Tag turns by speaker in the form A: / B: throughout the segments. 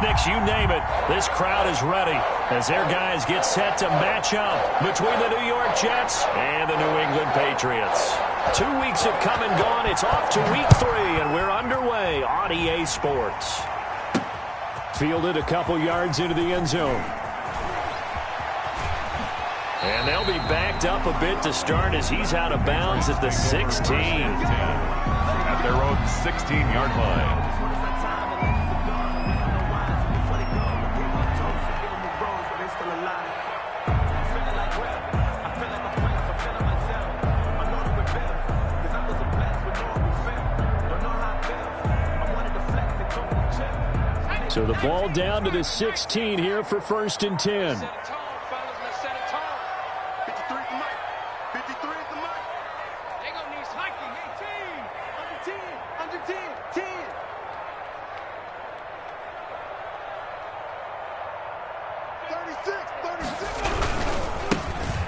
A: pyrotechnics, you name it. This crowd is ready as their guys get set to match up between the New York Jets and the New England Patriots. 2 weeks have come and gone. It's off to week 3, and we're underway on EA Sports. Fielded a couple yards into the end zone. And they'll be backed up a bit to start as he's out of bounds at the 16.
B: At their own 16-yard line.
A: So the ball down to the 16 here for 1st and 10.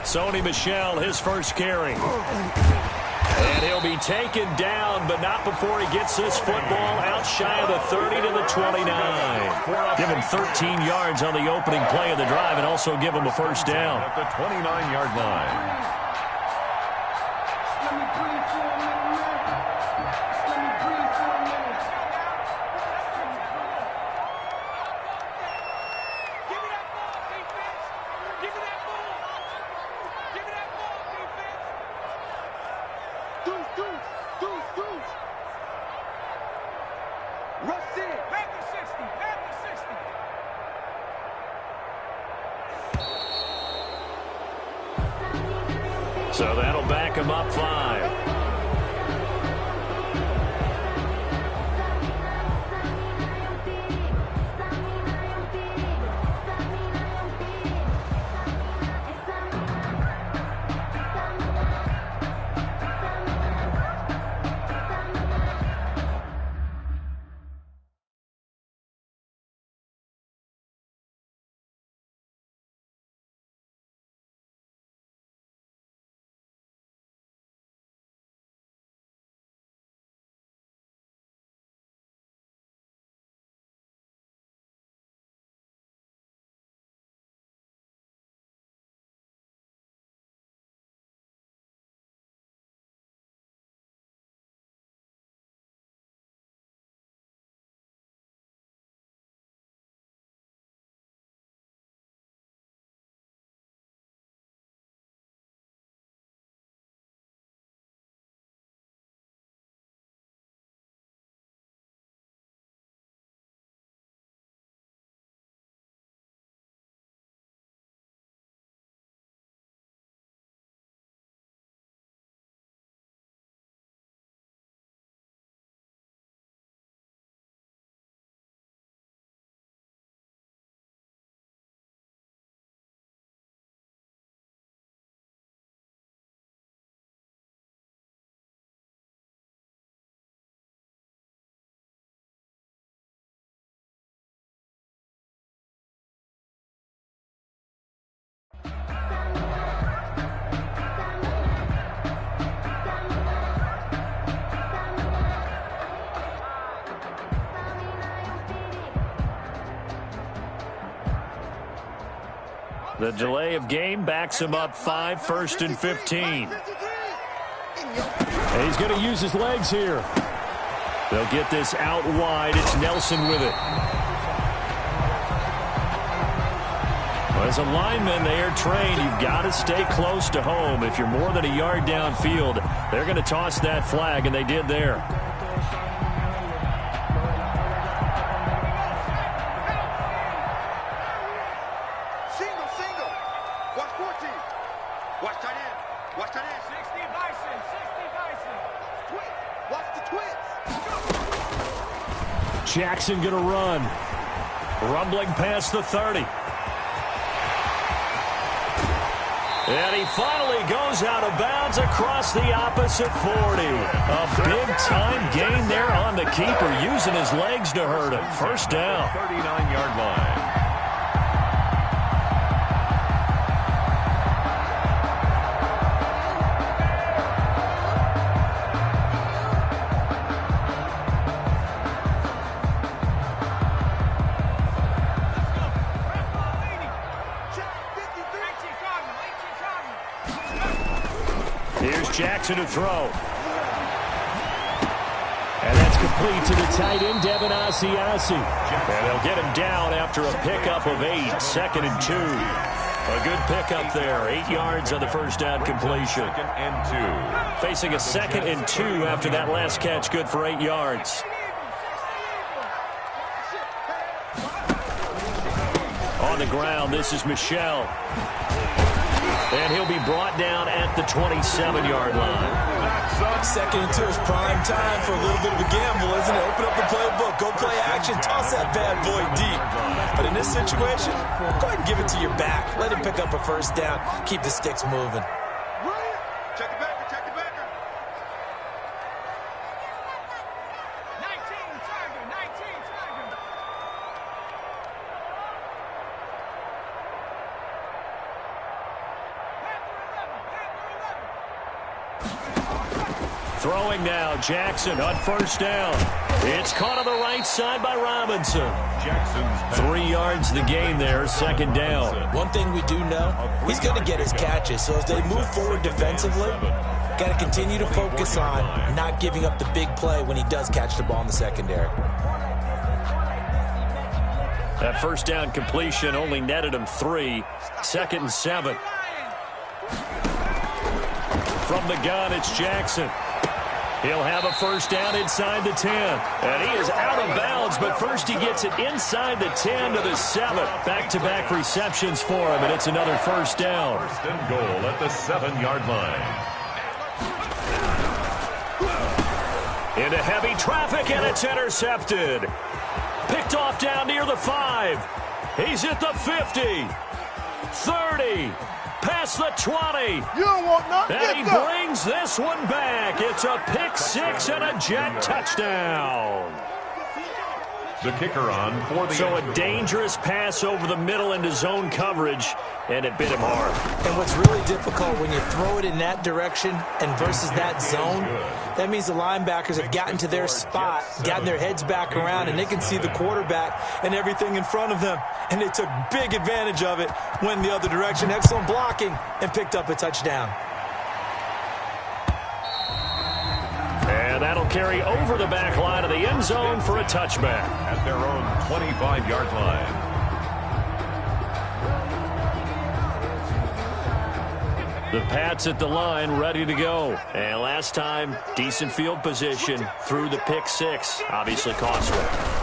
A: Sony Michel, his first carry. And he'll be taken down, but not before he gets this football out shy of the 30 to the 29. Give him 13 yards on the opening play of the drive and also give him a first down.
B: At the 29-yard line.
A: So that'll back him up 5. The delay of game backs him up 5, 1st and 15. And he's going to use his legs here. They'll get this out wide. It's Nelson with it. Well, as a lineman, they are trained. You've got to stay close to home. If you're more than a yard downfield, they're going to toss that flag, and they did there. Jackson going to run. Rumbling past the 30. And he finally goes out of bounds across the opposite 40. A big-time gain there on the keeper, using his legs to hurt him. First down.
B: 39-yard line.
A: Jackson to throw. And that's complete to the tight end, Devin Asiasi. And they'll get him down after a pickup of 8, 2nd and 2. A good pickup there, 8 yards on the first down completion.
B: 2nd and 2.
A: Facing a 2nd and 2 after that last catch, good for 8 yards. On the ground, this is Michel. And he'll be brought down at the 27-yard line.
C: 2nd and 2 is prime time for a little bit of a gamble, isn't it? Open up the playbook, go play action, toss that bad boy deep. But in this situation, go ahead and give it to your back. Let him pick up a first down. Keep the sticks moving.
D: Check the backer, check the backer. 19 target, 19 target.
A: Throwing now, Jackson on first down. It's caught on the right side by Robinson.
B: Jackson's
A: 3 yards the gain there, 2nd down.
C: One thing we do know, he's going to get his catches. So as they move forward defensively, got to continue to focus on not giving up the big play when he does catch the ball in the secondary.
A: That first down completion only netted him 3. 2nd and 7. From the gun, it's Jackson. He'll have a first down inside the 10. And he is out of bounds, but first he gets it inside the 10 to the 7. Back-to-back receptions for him, and it's another first down.
B: 1st and goal at the 7-yard line.
A: Into heavy traffic, and it's intercepted. Picked off down near the 5. He's at the 50. 30. Past the 20.
D: You don't want nothing.
A: And he brings this one back. It's a pick 6 and a Jet touchdown.
B: The kicker on for the
A: So a dangerous pass over the middle into zone coverage, and it bit him hard.
C: And what's really difficult when you throw it in that direction and versus that zone, that means the linebackers have gotten to their spot, gotten their heads back around, and they can see the quarterback and everything in front of them. And they took big advantage of it, went the other direction, excellent blocking, and picked up a touchdown.
A: And that'll carry over the back line of the end zone for a touchback.
B: at their own 25-yard line.
A: The Pats at the line, ready to go. And last time, decent field position through the pick 6. Obviously costly.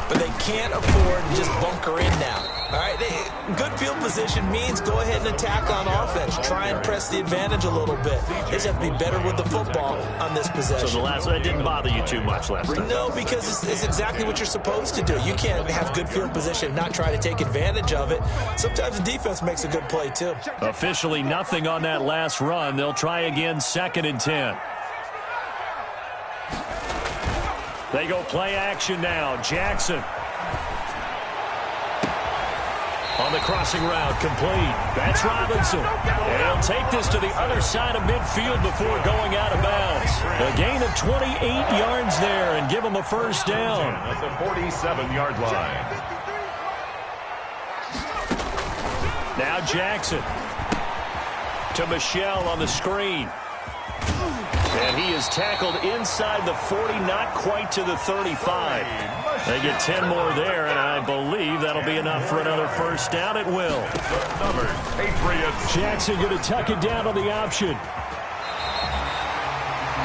C: But they can't afford to just bunker in now. All right, good field position means go ahead and attack on offense. Try and press the advantage a little bit. They just have to be better with the football on this possession.
A: So that didn't bother you too much last time?
C: No, because it's exactly what you're supposed to do. You can't have good field position and not try to take advantage of it. Sometimes the defense makes a good play, too.
A: Officially nothing on that last run. They'll try again, 2nd and 10. They go play action now. Jackson. On the crossing route, complete. That's Robinson. And he'll take this to the other side of midfield before going out of bounds. A gain of 28 yards there and give him a first down.
B: At the 47-yard line.
A: Now Jackson. To Michel on the screen. And he is tackled inside the 40, not quite to the 35. They get 10 more there, and I believe that'll be enough for another first down. It will.
B: The numbers, Patriots.
A: Jackson going to tuck it down on the option.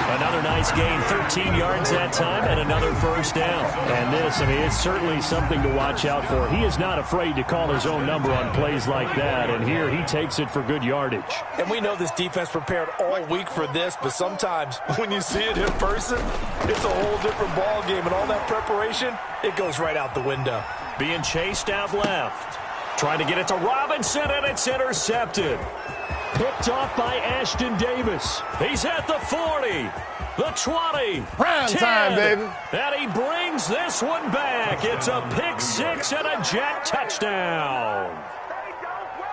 A: Another nice gain, 13 yards that time, and another first down. And this, it's certainly something to watch out for. He is not afraid to call his own number on plays like that, and here he takes it for good yardage.
C: And we know this defense prepared all week for this, but sometimes when you see it in person, it's a whole different ball game, and all that preparation, it goes right out the window.
A: Being chased out left. Trying to get it to Robinson, and it's intercepted. Picked off by Ashton Davis. He's at the 40, the 20,
E: Prime
A: 10,
E: time, baby.
A: And he brings this one back. It's a pick 6 and a Jet touchdown.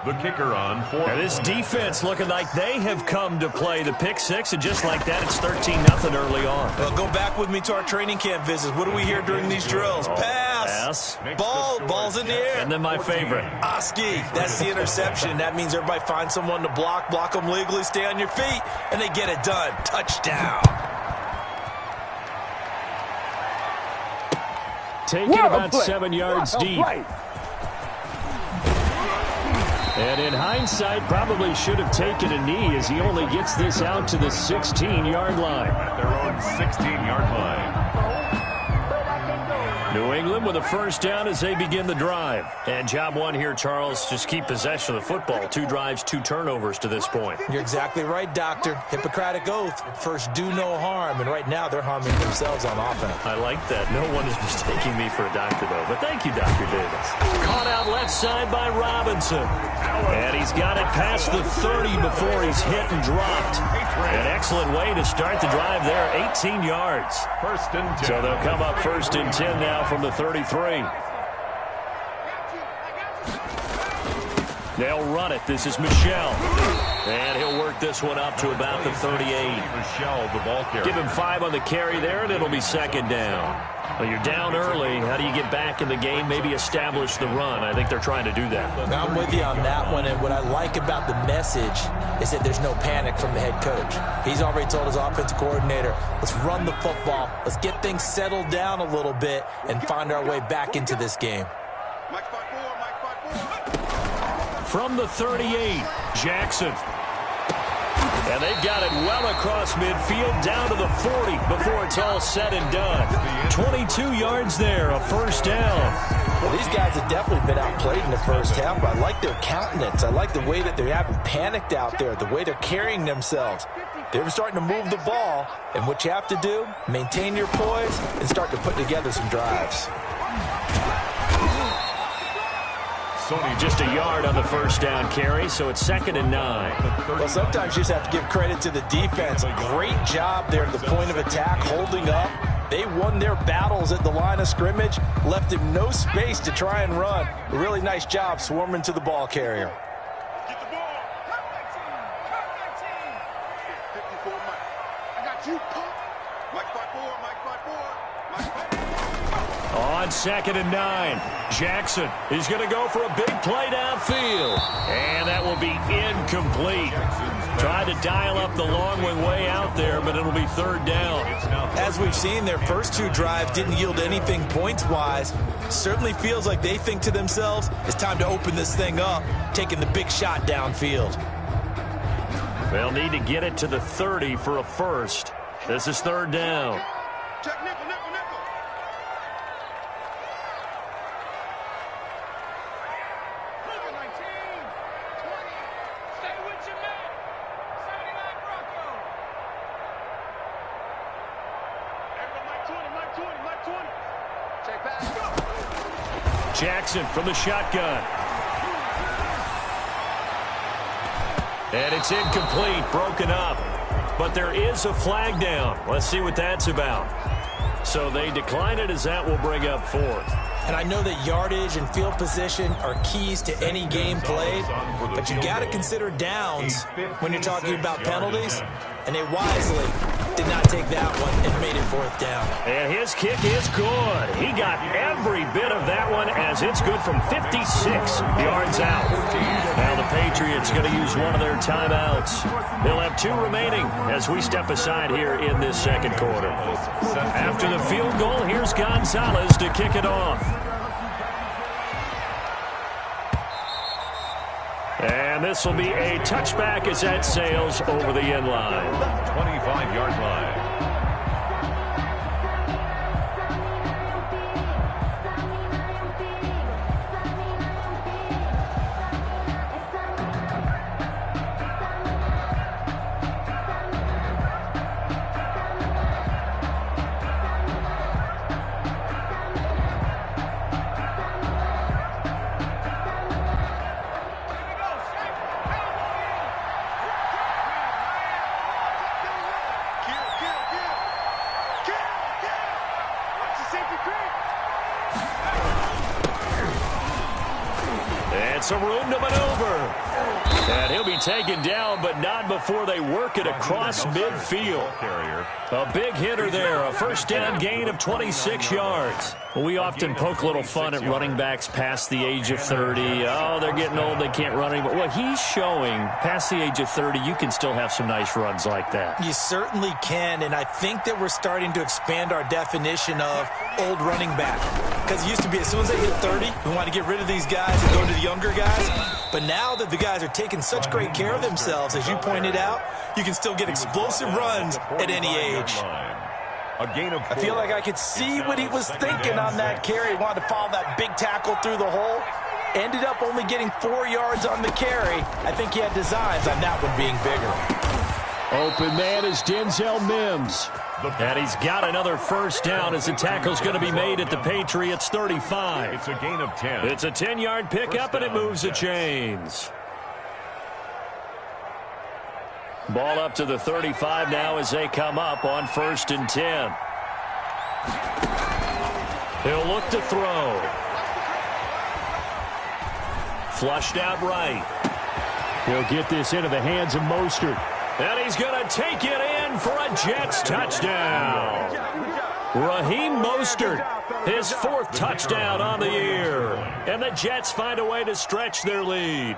B: The kicker on for.
A: And this defense looking like they have come to play the pick 6, and just like that, it's 13-0 early on.
C: Well, go back with me to our training camp visits. What do we hear during these drills? Pass,
A: Pass.
C: Ball's in the air.
A: And then my favorite.
C: Oski, that's the interception. That means everybody find someone to block them legally, stay on your feet, and they get it done. Touchdown.
A: Taking about 7 yards deep. And in hindsight, probably should have taken a knee as he only gets this out to the 16-yard line.
B: At their own 16-yard line.
A: New England with a first down as they begin the drive. And job one here, Charles, just keep possession of the football. 2 drives, 2 turnovers to this point.
C: You're exactly right, Doctor. Hippocratic oath. First, do no harm. And right now, they're harming themselves on offense.
A: I like that. No one is mistaking me for a doctor, though. But thank you, Dr. Davis. Caught out left side by Robinson. And he's got it past the 30 before he's hit and dropped. An excellent way to start the drive there. 18 yards.
B: First and 10.
A: So they'll come up first and 10 now from the 33. They'll run it. This is Michelle. And he'll work this one up to about the 38.
B: Michelle, the ball carrier.
A: Give him 5 on the carry there, and it'll be second down. Well, you're down early. How do you get back in the game? Maybe establish the run. I think they're trying to do that.
C: Now, I'm with you on that one, and what I like about the message is that there's no panic from the head coach. He's already told his offensive coordinator, let's run the football, let's get things settled down a little bit and find our way back into this game.
D: Mike 5-4.
A: From the 38, Jackson. And they've got it well across midfield down to the 40 before it's all said and done. 22 yards there, a first down.
C: Well, these guys have definitely been outplayed in the first half, but I like their countenance. I like the way that they haven't panicked out there, the way they're carrying themselves. They're starting to move the ball, and what you have to do, maintain your poise and start to put together some drives.
A: Just a yard on the first down carry, so it's second and 9.
C: Well, sometimes you just have to give credit to the defense. Great job there at the point of attack, holding up. They won their battles at the line of scrimmage, left him no space to try and run. A really nice job swarming to the ball carrier.
D: Get the ball. Cut 19. 54 Mike. I got you. Mike 5-4. Mike 5-4.
A: On second and 9, Jackson is going to go for a big play downfield. And that will be incomplete. Tried to dial up the long way out there, but it'll be third down.
C: As we've seen, their first 2 drives didn't yield anything points-wise. Certainly feels like they think to themselves, it's time to open this thing up, taking the big shot downfield.
A: They'll need to get it to the 30 for a first. This is third down.
D: Check nickel.
A: Jackson from the shotgun. And it's incomplete, broken up. But there is a flag down. Let's see what that's about. So they decline it as that will bring up fourth.
C: And I know that yardage and field position are keys to any game played, but you got to consider downs when you're talking about penalties, and they wisely did not take that one and made it fourth down.
A: And his kick is good. He got every bit of that one as it's good from 56 yards out. Now the Patriots going to use one of their timeouts. They'll have 2 remaining as we step aside here in this second quarter. After the field goal, here's Gonzalez to kick it off. And this will be a touchback as that sails over the end line.
B: 25-yard line.
A: With some room to maneuver. And he'll be taken down, but not before they work it across midfield. A big hitter there, a first down gain of 26 yards. Well, we often poke a little fun at running backs past the age of 30. Oh, they're getting old, they can't run anymore. Well, he's showing past the age of 30, you can still have some nice runs like that.
C: You certainly can, and I think that we're starting to expand our definition of old running back. Because it used to be as soon as they hit 30, we want to get rid of these guys and go to the younger guys. But now that the guys are taking such great care of themselves, as you pointed out, you can still get explosive runs at any age.
B: I
C: feel like I could see what he was thinking on that carry. He wanted to follow that big tackle through the hole. Ended up only getting 4 yards on the carry. I think he had designs on that one being bigger.
A: Open man is Denzel Mims. And he's got another first down as the tackle's going to be made at the Patriots 35.
B: It's a gain of 10.
A: It's a 10-yard pickup, and it moves the chains. Ball up to the 35 now as they come up on 1st and 10. He'll look to throw. Flushed out right. He'll get this into the hands of Mostert. And he's going to take it in for a Jets touchdown. Raheem Mostert, his 4th touchdown on the year. And the Jets find a way to stretch their lead.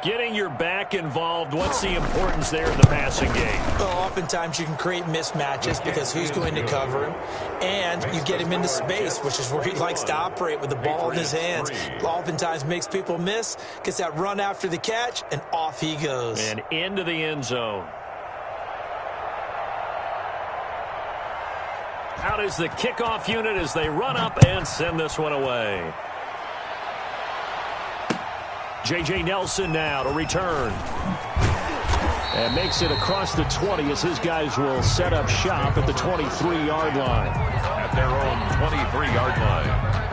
A: Getting your back involved, what's the importance there in the passing game?
C: Well, oftentimes you can create mismatches because who's going to cover him? And you get him into space, which is where he likes to operate with the ball in his hands. Oftentimes makes people miss, gets that run after the catch, and off he goes.
A: And into the end zone. Out is the kickoff unit as they run up and send this one away. J.J. Nelson now to return. And makes it across the 20 as his guys will set up shop at the 23-yard line.
B: At their own 23-yard line.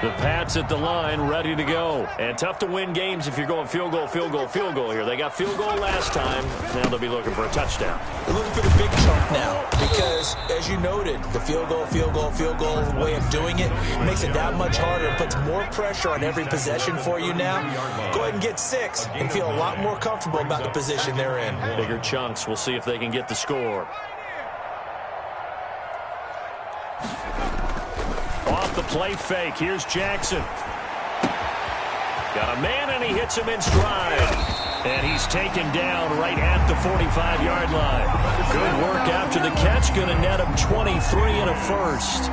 A: The Pats at the line, ready to go. And tough to win games if you're going field goal, field goal, field goal here. They got field goal last time. Now they'll be looking for a touchdown.
C: They're looking for the big chunk now because, as you noted, the field goal way of doing it makes it that much harder and puts more pressure on every possession for you now. Go ahead and get 6 and feel a lot more comfortable about the position they're in.
A: Bigger chunks. We'll see if they can get the score. Off the play fake. Here's Jackson. Got a man, and he hits him in stride. And he's taken down right at the 45-yard line. Good work after the catch. Going to net him 23 and a first.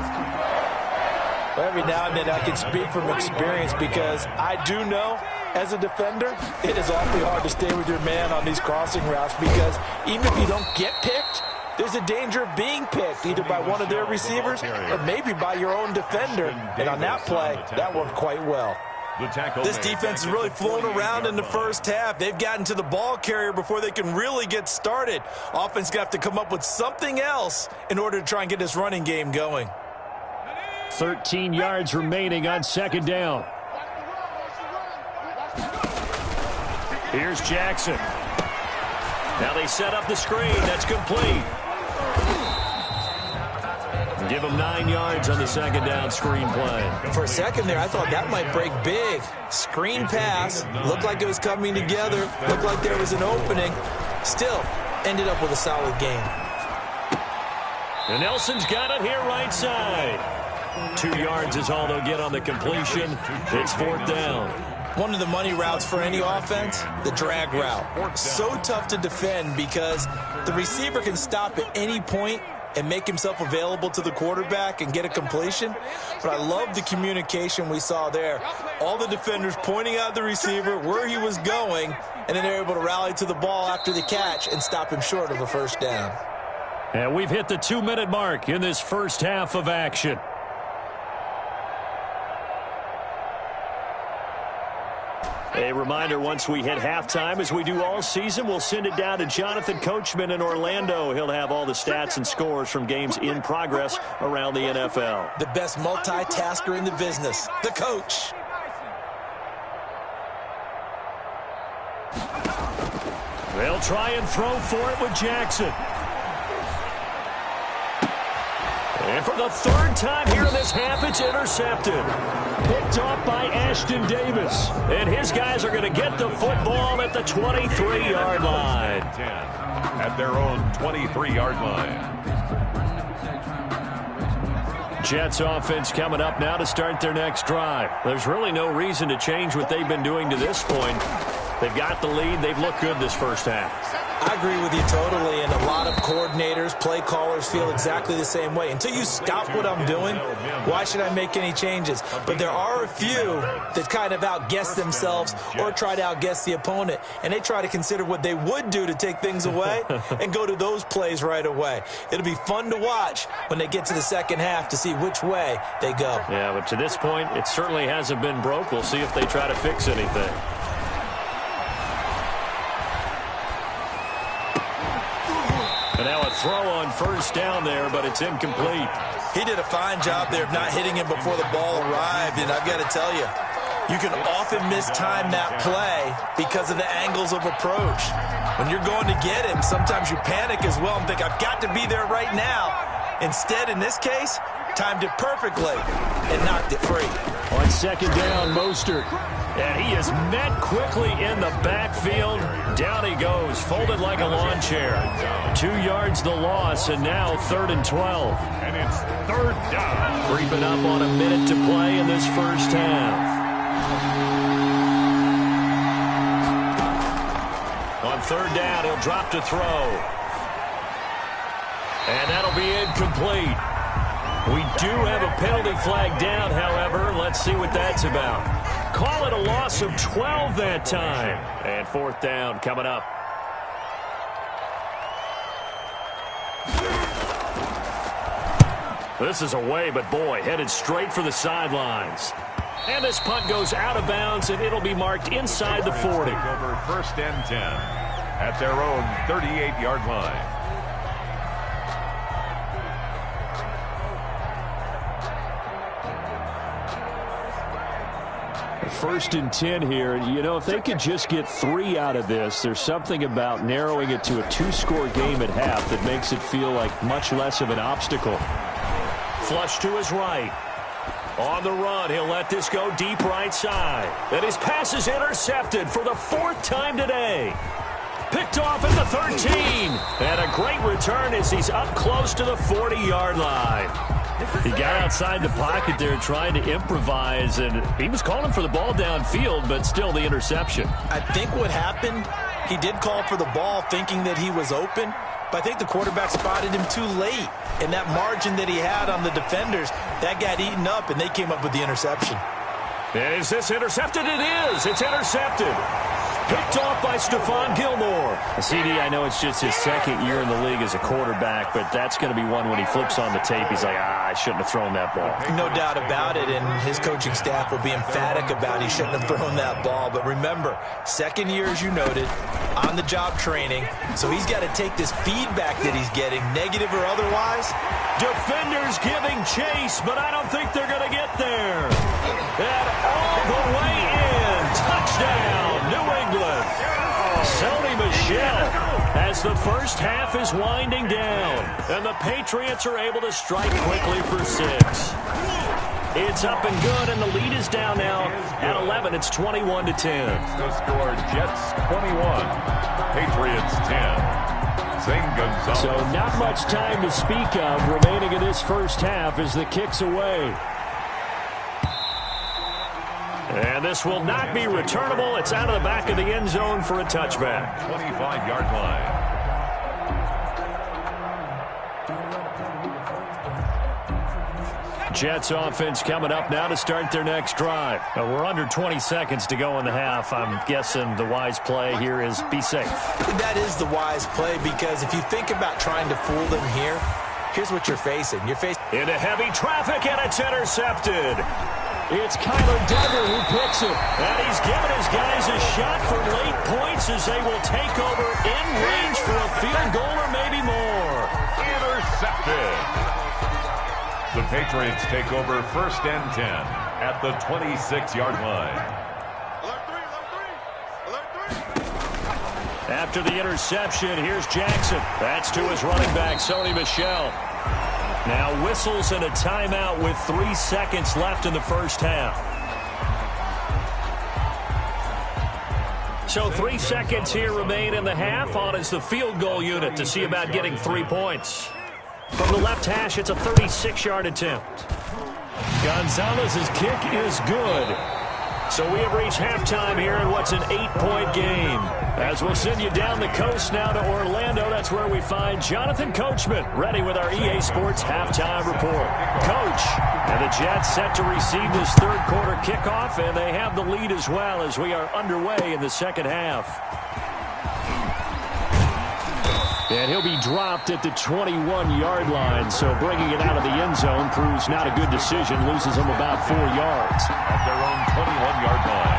C: Well, every now and then I can speak from experience because I do know, as a defender, it is awfully hard to stay with your man on these crossing routes because even if you don't get picked, there's a danger of being picked either by one of their receivers or maybe by your own defender. And on that play, that worked quite well. This defense is really flown around in the first half. They've gotten to the ball carrier before they can really get started. Offense got to come up with something else in order to try and get this running game going.
A: 13 yards remaining on 2nd down. Here's Jackson. Now they set up the screen. That's complete. Give him 9 yards on the 2nd down screen play.
C: For a second there, I thought that might break big. Screen pass. Looked like it was coming together. Looked like there was an opening. Still, ended up with a solid game.
A: And Nelson's got it here right side. 2 yards is all they'll get on the completion. It's 4th down.
C: One of the money routes for any offense, the drag route. So tough to defend because the receiver can stop at any point and make himself available to the quarterback and get a completion. But I love the communication we saw there. All the defenders pointing out the receiver, where he was going, and then they're able to rally to the ball after the catch and stop him short of a first down.
A: And we've hit the 2-minute mark in this first half of action. A reminder, once we hit halftime, as we do all season, we'll send it down to Jonathan Coachman in Orlando. He'll have all the stats and scores from games in progress around the NFL.
C: The best multitasker in the business, the coach.
A: They'll try and throw for it with Jackson. And for the third time here in this half, it's intercepted. Picked off by Ashton Davis. And his guys are going to get the football at the 23-yard line.
B: 10 at their own 23-yard line.
A: Jets offense coming up now to start their next drive. There's really no reason to change what they've been doing to this point. They've got the lead. They've looked good this first half.
C: I agree with you totally, and a lot of coordinators, play callers feel exactly the same way. Until you stop what I'm doing, why should I make any changes? But there are a few that kind of outguess themselves or try to outguess the opponent, and they try to consider what they would do to take things away and go to those plays right away. It'll be fun to watch when they get to the second half to see which way they go.
A: Yeah, but to this point, it certainly hasn't been broke. We'll see if they try to fix anything. And now a throw on first down there, but it's incomplete.
C: He did a fine job there of not hitting him before the ball arrived, and I've got to tell you, you can often mistime that play because of the angles of approach. When you're going to get him, sometimes you panic as well and think, I've got to be there right now. Instead, in this case, timed it perfectly and knocked it free.
A: On second down, Mostert. And he is met quickly in the backfield. Down he goes, folded like a lawn chair. 2 yards the loss, and now 3rd and 12.
B: And it's 3rd down.
A: Creeping up on a minute to play in this first half. On 3rd down, he'll drop to throw. And that'll be incomplete. We do have a penalty flag down, however. Let's see what that's about. Call it a loss of 12 that time. And 4th down coming up. This is away, but boy, headed straight for the sidelines. And this punt goes out of bounds, and it'll be marked inside the 40.
B: Over 1st and 10 at their own 38-yard line.
A: 1st and 10 here. You know, if they could just get 3 out of this, there's something about narrowing it to a 2-score game at half that makes it feel like much less of an obstacle. Flush to his right. On the run, he'll let this go deep right side. And his pass is intercepted for the 4th time today. Picked off at the 13. And a great return as he's up close to the 40-yard line. He got outside the pocket there trying to improvise, and he was calling for the ball downfield, but still the interception.
C: I think what happened, he did call for the ball thinking that he was open, but I think the quarterback spotted him too late. And that margin that he had on the defenders, that got eaten up, and they came up with the interception.
A: And is this intercepted? It is. It's intercepted. Picked off by Stephon Gilmore. CD, I know it's just his 2nd year in the league as a quarterback, but that's going to be one when he flips on the tape. He's like, I shouldn't have thrown that ball.
C: No doubt about it, and his coaching staff will be emphatic about he shouldn't have thrown that ball. But remember, 2nd year, as you noted, on-the-job training, so he's got to take this feedback that he's getting, negative or otherwise.
A: Defenders giving chase, but I don't think they're going to get there. And all the way in. Touchdown, New England. Sony Michel as the first half is winding down. And the Patriots are able to strike quickly for 6. It's up and good, and the lead is down now at 11. It's 21-10.
B: The score, Jets 21, Patriots 10.
A: So not much time to speak of remaining in this first half as the kick's away. And this will not be returnable. It's out of the back of the end zone for a touchback.
B: 25-yard line.
A: Jets offense coming up now to start their next drive. We're under 20 seconds to go in the half. I'm guessing the wise play here is be safe.
C: That is the wise play, because if you think about trying to fool them here, here's what you're facing. You're facing
A: into heavy traffic, and it's intercepted. It's Kyler Duggar who picks it. And he's given his guys a shot for late points as they will take over in range for a field goal or maybe more.
B: Intercepted. The Patriots take over 1st and 10 at the 26-yard line.
A: After the interception, here's Jackson. That's to his running back, Sony Michel. Now whistles and a timeout with 3 seconds left in the first half. So 3 seconds here remain in the half. On is the field goal unit to see about getting 3 points. From the left hash, it's a 36-yard attempt. Gonzalez's kick is good. So we have reached halftime here in what's an 8-point game. As we'll send you down the coast now to Orlando, that's where we find Jonathan Coachman ready with our EA Sports halftime report. Coach, and the Jets set to receive this third quarter kickoff, and they have the lead as well as we are underway in the second half. And he'll be dropped at the 21-yard line, so bringing it out of the end zone proves not a good decision, loses him about 4 yards.
B: At their own 21-yard line.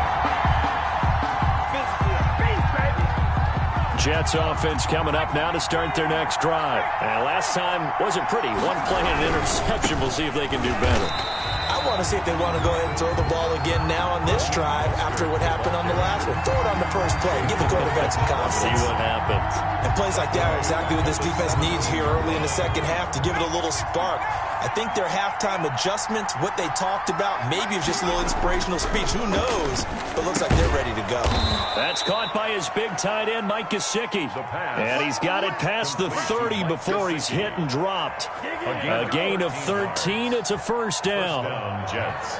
A: Jets offense coming up now to start their next drive. And last time wasn't pretty. One play and an interception. We'll see if they can do better.
C: I want to see if they want to go ahead and throw the ball again now on this drive after what happened on the last one. Throw it on the first play. Give the quarterback some confidence.
A: See what happens.
C: And plays like that are exactly what this defense needs here early in the second half to give it a little spark. I think their halftime adjustments, what they talked about, maybe it's just a little inspirational speech. Who knows? But looks like they're ready to go.
A: That's caught by his big tight end, Mike Gesicki. And he's got it past the 30 before he's hit and dropped. A gain of 13. It's a first down.
B: Jets.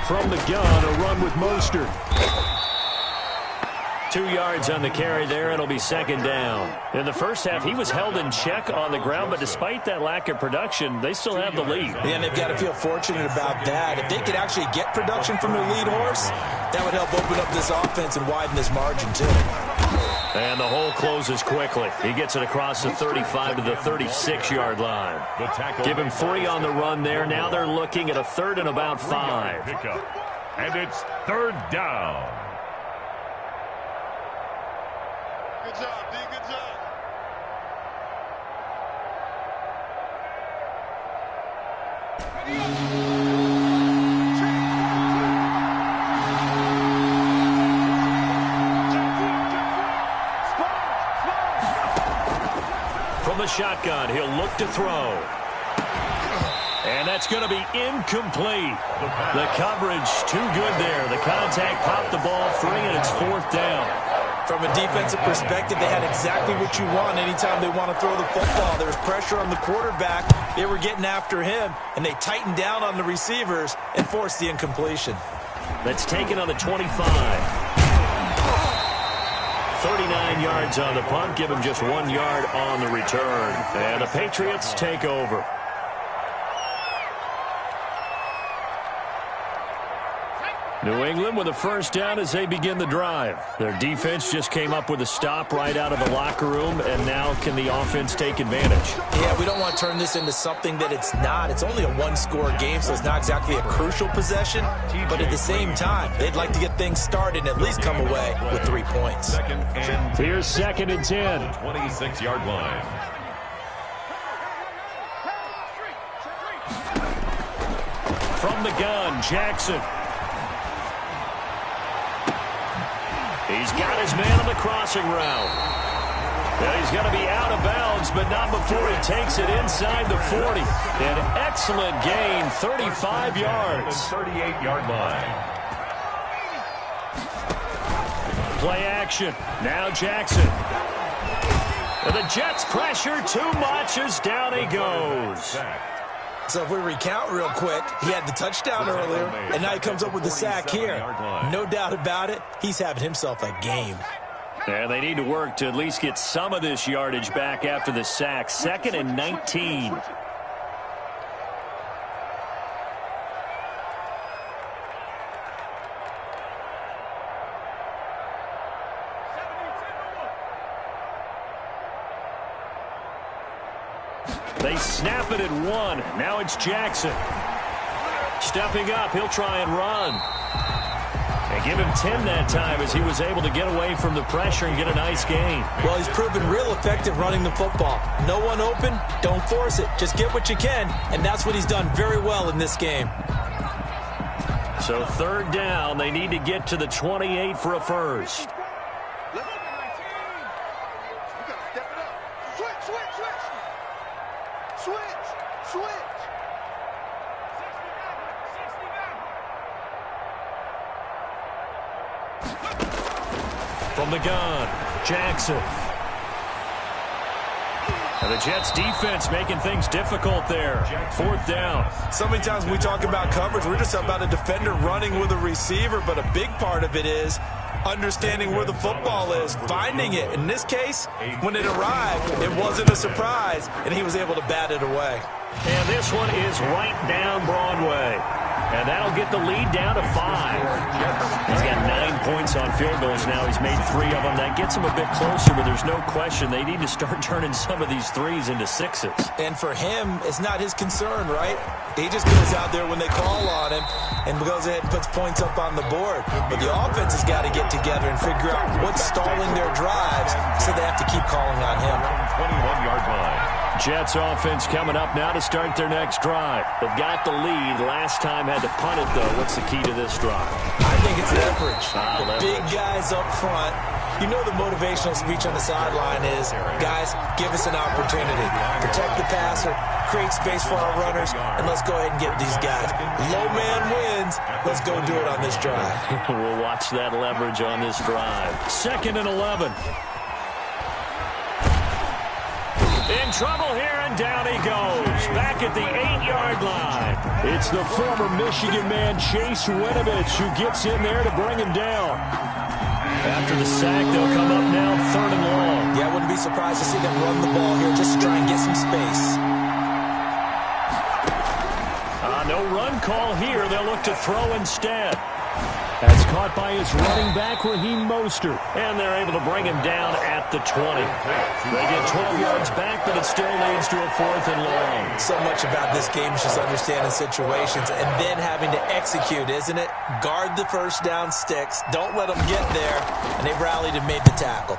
A: From the gun, a run with Mostert. 2 yards on the carry there. It'll be second down. In the first half, he was held in check on the ground, but despite that lack of production, they still have the lead.
C: And they've got to feel fortunate about that. If they could actually get production from their lead horse, that would help open up this offense and widen this margin, too.
A: And the hole closes quickly. He gets it across the 35 to the 36-yard line. Give him 3 on the run there. Now they're looking at a third and about 5.
B: Pickup. And it's third down.
D: Good job, D. Good job.
A: From the shotgun, he'll look to throw. And that's going to be incomplete. The coverage too good there. The contact popped the ball free, and it's fourth down.
C: From a defensive perspective, they had exactly what you want anytime they want to throw the football. There was pressure on the quarterback. They were getting after him, and they tightened down on the receivers and forced the incompletion.
A: That's taken on the 25. 39 yards on the punt. Give him just 1 yard on the return. And the Patriots take over. New England with a first down as they begin the drive. Their defense just came up with a stop right out of the locker room, and now can the offense take advantage?
C: Yeah, we don't want to turn this into something that it's not. It's only a one-score game, so it's not exactly a crucial possession. But at the same time, they'd like to get things started and at least come away with 3 points.
A: Here's second and 10.
B: 26-yard line.
A: From the gun, Jackson. He's got his man on the crossing route. Now he's going to be out of bounds, but not before he takes it inside the 40. An excellent gain, 35 yards.
B: 38-yard line.
A: Play action. Now Jackson. And the Jets pressure too much as down he goes.
C: So if we recount real quick, he had the touchdown earlier, and now he comes up with the sack here. No doubt about it, he's having himself a game.
A: And they need to work to at least get some of this yardage back after the sack. Second and 19. They snap it at 1. Now it's Jackson. Stepping up, he'll try and run. And give him 10 that time as he was able to get away from the pressure and get a nice gain.
C: Well, he's proven real effective running the football. No one open, don't force it. Just get what you can, and that's what he's done very well in this game.
A: So third down, they need to get to the 28 for a first.
D: Switch.
A: From the gun, Jackson. And the Jets defense making things difficult there. 4th down.
C: So many times when we talk about coverage, we're just about a defender running with a receiver, but a big part of it is understanding where the football is, finding it. In this case, when it arrived, it wasn't a surprise, and he was able to bat it away.
A: And this one is right down Broadway. And that'll get the lead down to 5. He's got 9 points on field goals now. He's made 3 of them. That gets him a bit closer, but there's no question they need to start turning some of these 3s into 6s.
C: And for him, it's not his concern, right? He just goes out there when they call on him and goes ahead and puts points up on the board. But the offense has got to get together and figure out what's stalling their drives, so they have to keep calling on him.
B: 21-yard line.
A: Jets offense coming up now to start their next drive. They've got the lead. Last time had to punt it, though. What's the key to this drive?
C: I think it's leverage. The big guys up front. You know the motivational speech on the sideline is, guys, give us an opportunity. Protect the passer, create space for our runners, and let's go ahead and get these guys. Low man wins. Let's go do it on this drive.
A: We'll watch that leverage on this drive. 2nd and 11. In trouble here, and down he goes. Back at the 8-yard line. It's the former Michigan man, Chase Winovich, who gets in there to bring him down. After the sack, they'll come up now 3rd and long.
C: Yeah, I wouldn't be surprised to see them run the ball here just to try and get some space.
A: No run call here. They'll look to throw instead. That's caught by his running back, Raheem Mostert. And they're able to bring him down at the 20. They get 12 yards back, but it still leads to a 4th and long.
C: So much about this game is just understanding situations and then having to execute, isn't it? Guard the first down sticks. Don't let them get there. And they rallied and made the tackle.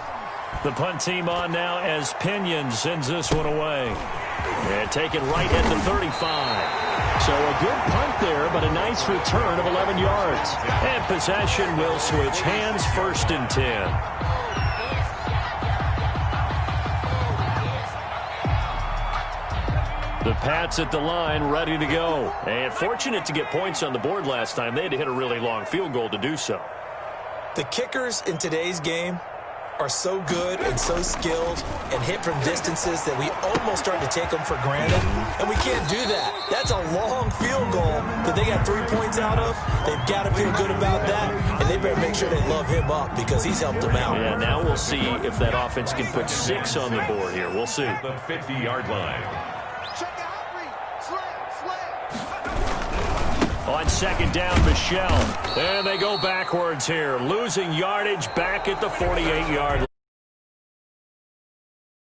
A: The punt team on now as Pinion sends this one away. And taken right at the 35. So a good punt there, but a nice return of 11 yards. And possession will switch hands, 1st and 10. The Pats at the line, ready to go. And fortunate to get points on the board last time. They had to hit a really long field goal to do so.
C: The kickers in today's game are so good and so skilled and hit from distances that we almost start to take them for granted, and we can't do that. That's a long field goal that they got 3 points out of. They've got to feel good about that, and they better make sure they love him up because he's helped them out.
A: Yeah, now we'll see if that offense can put 6 on the board here. We'll see.
B: The 50-yard line.
A: On 2nd down, Michelle. And they go backwards here, losing yardage back at the 48-yard line.